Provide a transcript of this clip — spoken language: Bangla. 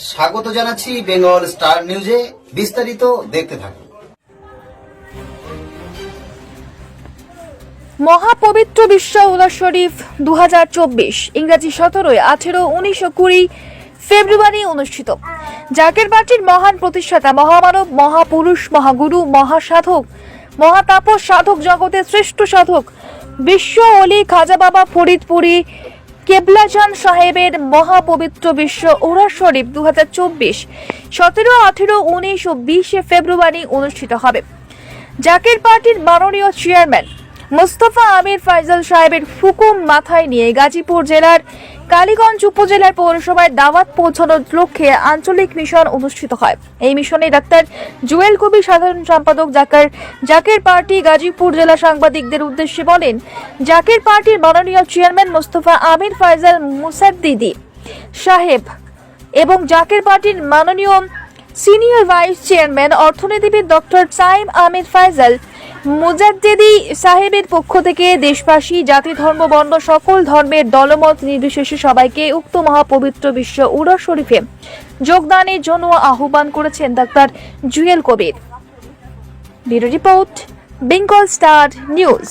স্বাগত জানাচ্ছি বেঙ্গল স্টার নিউজে। বিস্তারিত দেখতে থাকুন। মহাপবিত্র বিশ্ব উলাস শরীফ 2024 ইংরাজি 17, 18, 19 ও 20 ফেব্রুয়ারি অনুষ্ঠিত। জাকের পার্টির মহান প্রতিষ্ঠাতা, মহামানব, মহাপুরুষ, মহাগুরু, মহাসাধক, মহাতাপস, সাধক জগতের শ্রেষ্ঠ সাধক বিশ্ব অলি খাজা বাবা ফরিদপুরি কেবলাজান সাহেবের মহাপবিত্র বিশ্ব উলাস শরীফ 2024 17, 18, 19 ও 20 ফেব্রুয়ারি অনুষ্ঠিত হবে। জাকের পার্টির মাননীয় চেয়ারম্যান মোস্তফা আমির ফাইজাল সাহেবের হুকুম মাথায় নিয়ে গাজীপুর জেলার কালীগঞ্জ উপজেলার পৌরসভায় দাওয়াত পৌঁছানোর লক্ষ্যে আঞ্চলিক মিশন অনুষ্ঠিত হয়। এই মিশনে ডাক্তার জুয়েল কবির, সাধারণ সম্পাদক জাকের পার্টি গাজীপুর জেলা, সাংবাদিকদের উদ্দেশ্যে বলেন, জাকের পার্টির মাননীয় চেয়ারম্যান মোস্তফা আমির ফাইজাল মুসাদ্দিদি সাহেব এবং জাকের পার্টির মাননীয় সিনিয়র ভাইস চেয়ারম্যান অর্থনীতিবিদ ডক্টর সাইম আমির ফাইজাল মুজাদ্দিদি সাহেবের পক্ষ থেকে দেশবাসী, জাতি, ধর্ম, বর্ণ, সকল ধর্মের দলমত নির্বিশেষে সবাইকে উক্ত মহাপবিত্র বিশ্ব উলাস শরীফে যোগদানের জন্য আহ্বান করেছেন doctor Jewel Kabir. Bureau report, Bengal star news.